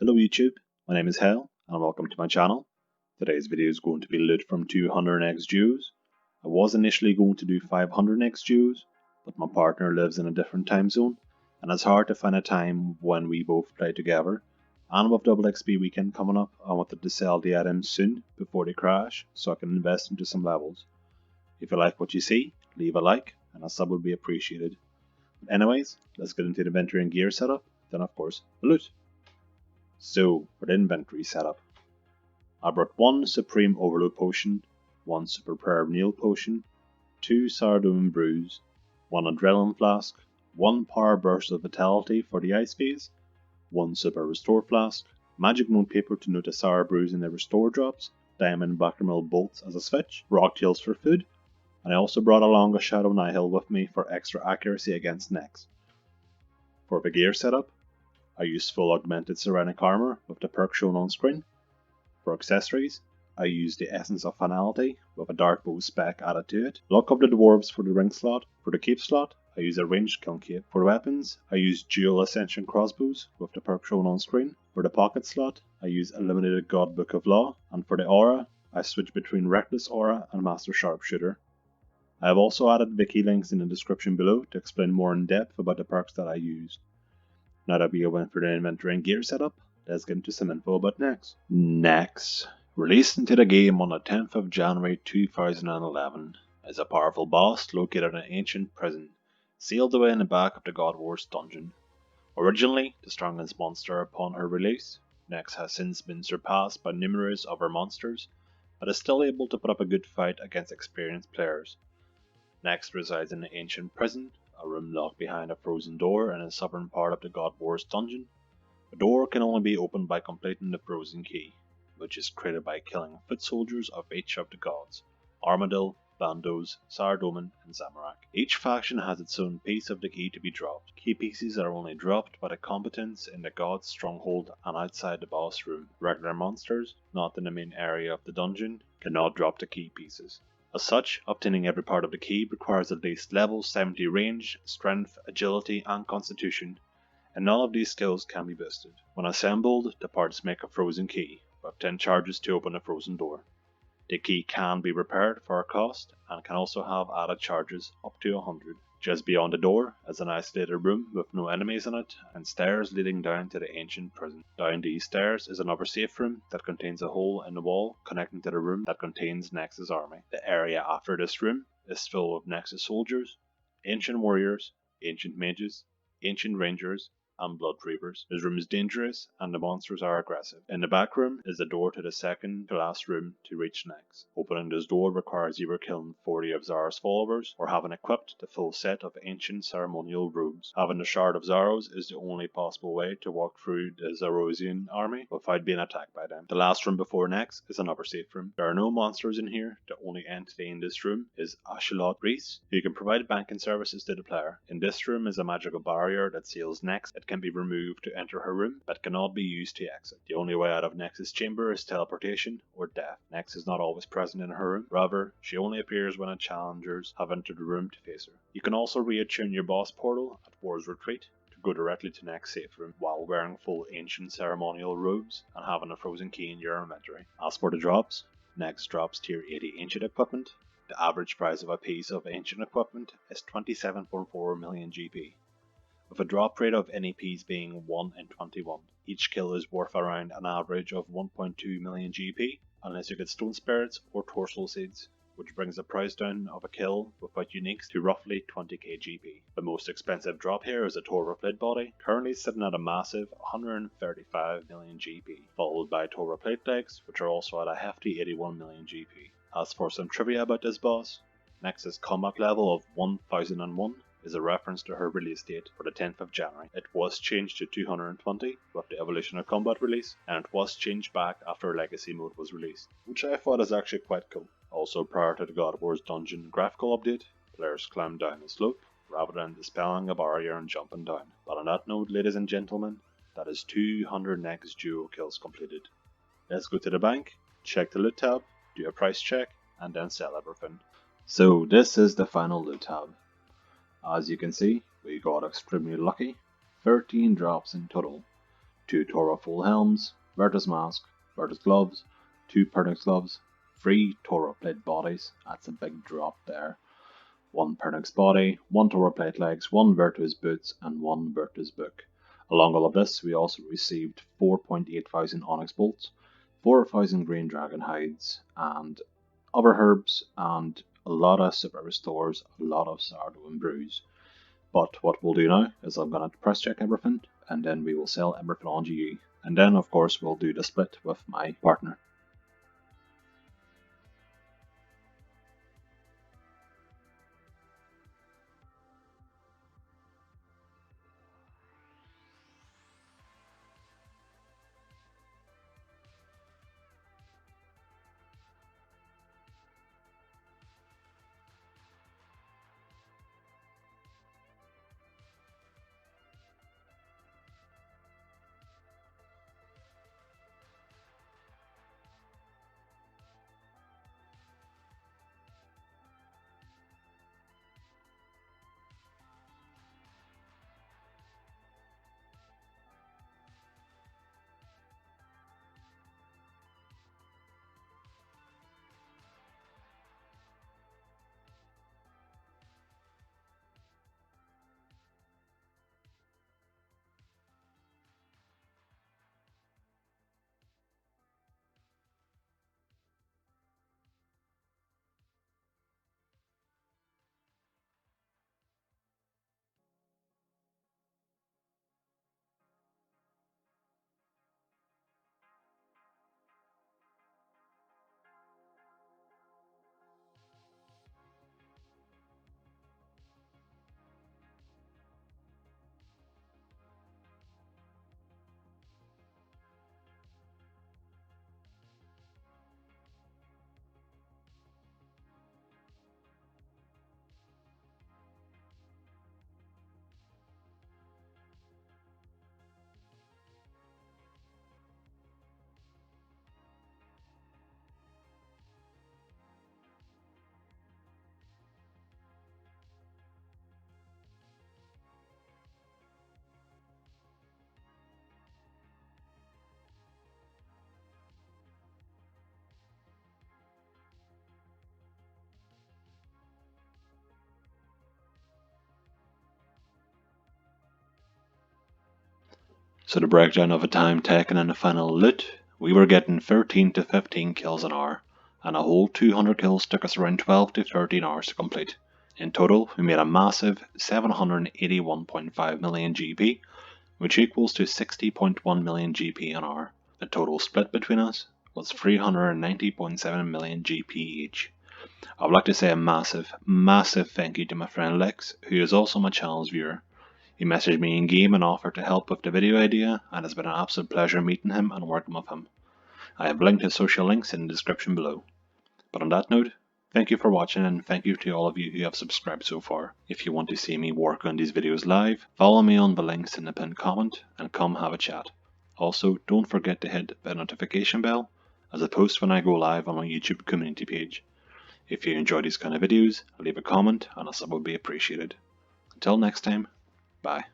Hello YouTube, my name is Hale and welcome to my channel. Today's video is going to be loot from 200x duos. I was initially going to do 500x duos, but my partner lives in a different time zone and it's hard to find a time when we both play together. And with double XP weekend coming up, I wanted to sell the items soon before they crash so I can invest into some levels. If you like what you see, leave a like and a sub would be appreciated. But anyways, let's get into the inventory and gear setup, then of course the loot. So, for the inventory setup, I brought 1 Supreme Overload Potion, 1 Super Prayer Meal Potion, 2 Sourdough Brews, 1 Adrenaline Flask, 1 Power Burst of Vitality for the Ice Phase, 1 Super Restore Flask, Magic Note Paper to note the Sour Brews in the Restore drops, Diamond Bactermill Bolts as a switch, Rock Tails for food, and I also brought along a Shadow Nihil with me for extra accuracy against necks. For the gear setup, I used full augmented ceramic armor with the perk shown on screen. For accessories, I used the Essence of Finality with a dark bow spec added to it. Lock up the dwarves for the ring slot. For the cape slot, I used a ranged kiln cape. For weapons, I used dual ascension crossbows with the perk shown on screen. For the pocket slot, I used a limited God Book of Law, and for the aura, I switched between Reckless Aura and Master Sharpshooter. I have also added wiki links in the description below to explain more in depth about the perks that I used. Now that we went for the inventory and gear setup, let's get into some info about Nex. Nex, released into the game on the 10th of January 2011, is a powerful boss located in an ancient prison, sealed away in the back of the God Wars dungeon. Originally the strongest monster upon her release, Nex has since been surpassed by numerous other monsters, but is still able to put up a good fight against experienced players. Nex resides in the ancient prison, a room locked behind a frozen door in a southern part of the God Wars dungeon. The door can only be opened by completing the frozen key, which is created by killing foot soldiers of each of the gods: Armadil, Bandos, Sardoman, and Zamorak. Each faction has its own piece of the key to be dropped. Key pieces are only dropped by the combatants in the god's stronghold and outside the boss room. Regular monsters, not in the main area of the dungeon, cannot drop the key pieces. As such, obtaining every part of the key requires at least level 70 range, strength, agility, and constitution, and none of these skills can be boosted. When assembled, the parts make a frozen key, with 10 charges to open a frozen door. The key can be repaired for a cost, and can also have added charges up to 100. Just beyond the door is an isolated room with no enemies in it, and stairs leading down to the ancient prison. Down these stairs is another safe room that contains a hole in the wall connecting to the room that contains Nex's army. The area after this room is full of Nex's soldiers, ancient warriors, ancient mages, ancient rangers, and blood reavers. This room is dangerous and the monsters are aggressive. In the back room is the door to the second to last room to reach Nex. Opening this door requires either killing 40 of Zara's followers or having equipped the full set of ancient ceremonial robes. Having the Shard of Zaros is the only possible way to walk through the Zarosian army without being attacked by them. The last room before Nex is another safe room. There are no monsters in here. The only entity in this room is Ashalot Reese, who can provide banking services to the player. In this room is a magical barrier that seals Nex. It can be removed to enter her room, but cannot be used to exit. The only way out of Nex's chamber is teleportation or death. Nex is not always present in her room, rather, she only appears when challengers have entered the room to face her. You can also reattune your boss portal at War's Retreat to go directly to Nex's safe room while wearing full ancient ceremonial robes and having a frozen key in your inventory. As for the drops, Nex drops tier 80 ancient equipment. The average price of a piece of ancient equipment is 27.4 million GP. With a drop rate of NEPs being 1 in 21. Each kill is worth around an average of 1.2 million GP, unless you get Stone Spirits or Torso Seeds, which brings the price down of a kill without uniques to roughly 20k GP. The most expensive drop here is a Torah Plate Body, currently sitting at a massive 135 million GP, followed by Torah Plate Legs, which are also at a hefty 81 million GP. As for some trivia about this boss, Nex's combat level of 1001 is a reference to her release date for the 10th of January. It was changed to 220 with the Evolution of Combat release, and it was changed back after Legacy mode was released, which I thought is actually quite cool. Also, prior to the God Wars dungeon graphical update, players climbed down the slope rather than dispelling a barrier and jumping down. But on that note, ladies and gentlemen, that is 200 Nex duo kills completed. Let's go to the bank, check the loot tab, do a price check, and then sell everything. So this is the final loot tab. As you can see, we got extremely lucky, 13 drops in total. 2 Torah full helms, Virtus mask, Virtus gloves, 2 Pernix gloves, 3 Torah plate bodies, that's a big drop there, 1 Pernix body, 1 Torah plate legs, 1 Virtus boots, and 1 Virtus book. Along all of this, we also received 4.8 thousand onyx bolts, 4,000 green dragon hides, and other herbs, and a lot of super restores, a lot of sourdough and brews. But what we'll do now is I'm going to press check everything, and then we will sell everything on GE. And then, of course, we'll do the split with my partner. So the breakdown of the time taken in the final loot, we were getting 13 to 15 kills an hour, and a whole 200 kills took us around 12 to 13 hours to complete. In total, we made a massive 781.5 million GP, which equals to 60.1 million GP an hour. The total split between us was 390.7 million GP each. I would like to say a massive, massive thank you to my friend Lex, who is also my channel's viewer. He messaged me in game and offered to help with the video idea, and it's been an absolute pleasure meeting him and working with him. I have linked his social links in the description below. But on that note, thank you for watching, and thank you to all of you who have subscribed so far. If you want to see me work on these videos live, follow me on the links in the pinned comment and come have a chat. Also, don't forget to hit the notification bell as I post when I go live on my YouTube community page. If you enjoy these kind of videos, leave a comment and a sub would be appreciated. Until next time, bye.